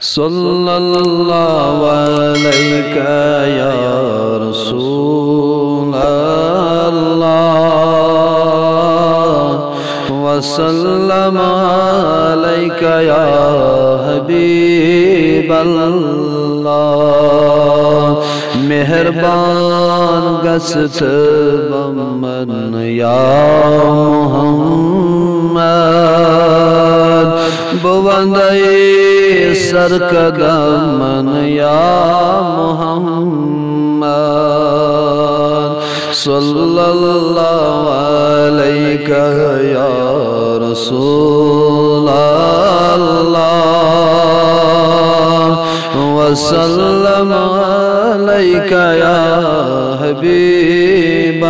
सल्लल्लाहु अलैका या रसूल अल्लाह वसल्लम अलैका या हबीब अल्लाह। मेहरबान गस्त बमन या मुहम्मद बुवंदे सरकदमन या मुहम्मद सल्लल्लाहु अलैका या रसूल अल्लाह वसल्लम अलैका या हबीब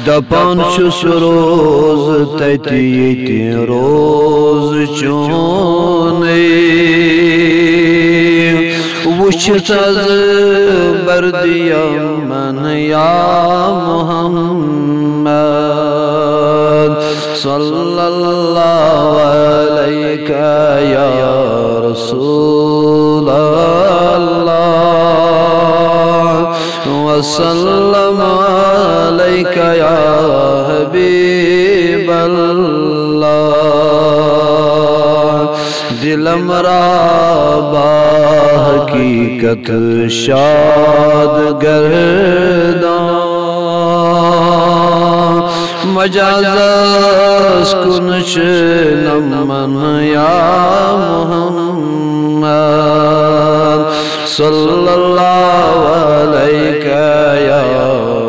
दपान छुस रोज तति येति रोज चोने वुछत बर्दिया मन या मुहम्मद सल्लल्लाहु अलैका या रसूल अल्लाह वसल्लम अलैका या हबीब अल्लाह। दिलम राबा हकीकत शाद गर्दां मजाज़ कुनश नमन या मुहम्मद सल्लल्लाहु अलैका या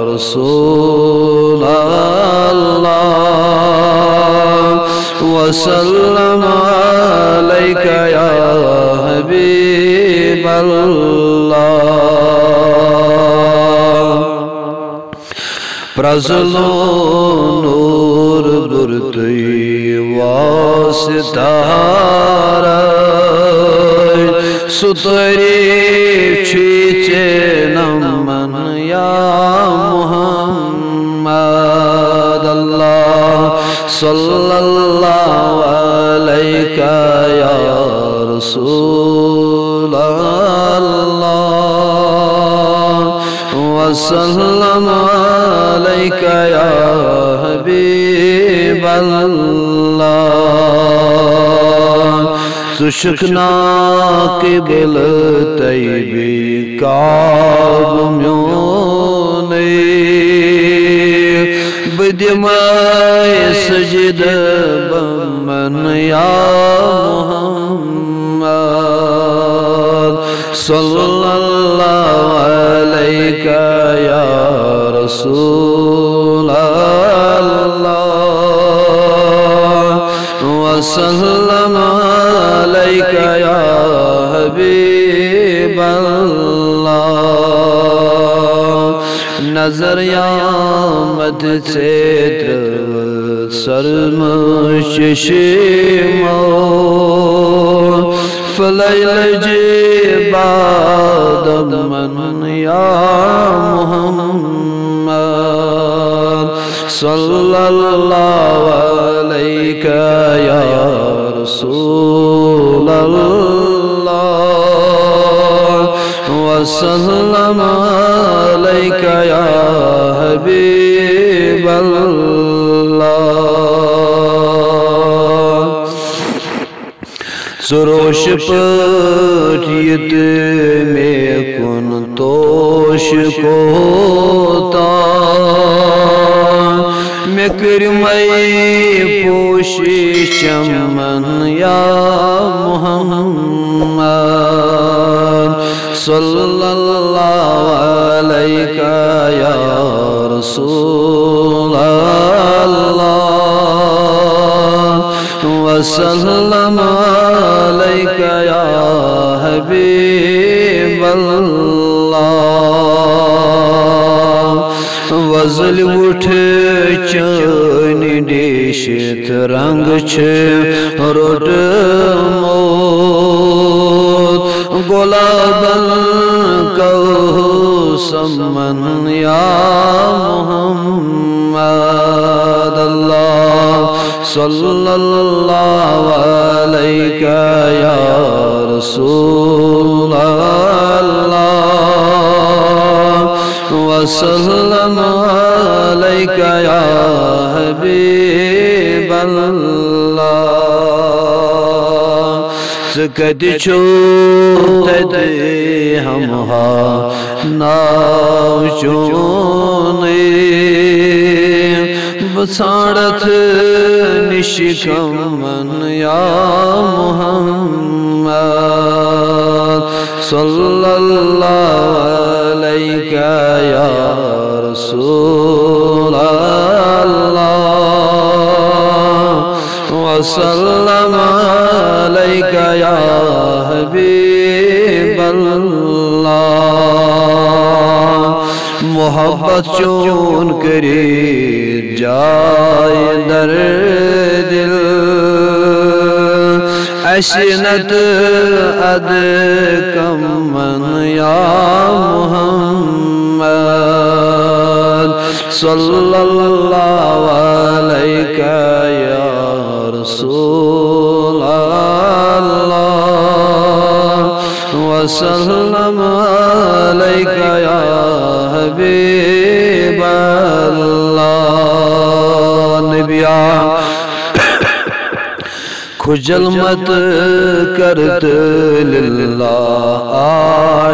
रसूल अल्लाह वसल्लम अलैका या हबीब अल्लाह। प्रज़लो नूर बुरतुई वासितार सुतरीफ छीचे नमन या मुहम्मद अल्लाह सल्लल्लाहु अलैका या रसूल अल्लाह वसल्लम अलैका या हबीब अल्लाह। सुशकना के बिल तैबी काब म्योने बदमाए सजद बमन या मुहम्मद सल्लल्लाहु अलैका या रसूल अल्लाह वसल्लम अलैका या हबीब अल्लाह। नजर यामत से सरमशिमो फलैल जिबादमन या मुहम्मद सल्लल्लाहु अलैका या रसूल अल्लाह वसल्लम अलैका या हबीब अल्लाह। सुरोश पठियत में कुन तोश कोता में करमई पोशी चमन या मुहम्मद सल्लल्लाहु अलैका या रसूल अल्लाह वसल्लम अलैका या हबीब अल्लाह। वज़ल उठ चनी देशत रंग रोट मोत गुलाबन कहो समन या मुहम्मद अल्लाह सल्लल्लाहु अलैका या रसूल अल्लाह वसल्लम अलैका या हबीब अल्लाह कति छो तते हम नाव चोने बसाड़त निशिकमन या मुहम्मद सल्लल्लाहु अलैका या रसूल अल्लाह वसल्लम अलैका या हबीब अल्लाह मोहब्बत चोन करे जाय दर दिल अशनत अद कमन या मुहम्मद सल्लल्लाहु अलैका या रसूल अल्लाह वसल्लम अलैका या हबीब अल्लाह नबिया खुजल मत करत लिल्लाह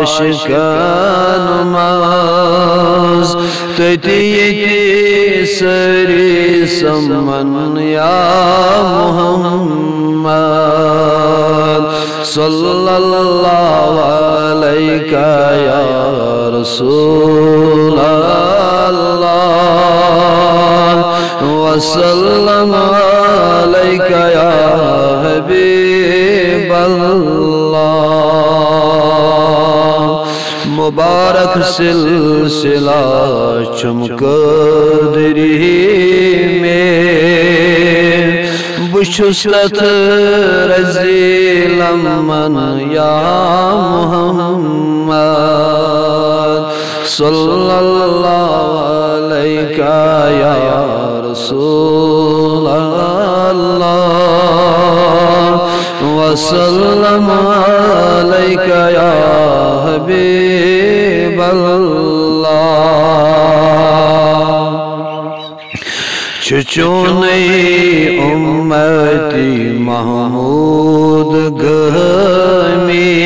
आशिकान नमाज तति सरी समन या मुहम्मद सल्लल्लाहु अलैका या रसूल अल्लाह वसल्लम अलैका या हबीब अल्लाह मुबारक सिलसिला चमकदरी में बुशुसलत रज़ीलमन या मुहम्मद सल्लल्लाहु अलैका या रसूल अल्लाह वसल्लम अलैका या हबीब अल्लाह चुचुने उम्मती महमूद गमी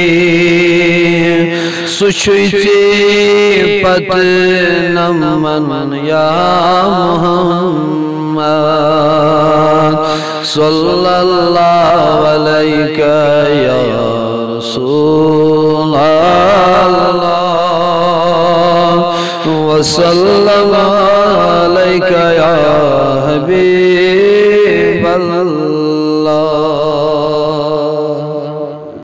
सुचुचे पत नमन या मुहम्मद सल्लल्लाहु अलैका या रसूल अल्लाह वसल्लम अलैका या हबीब अल्लाह।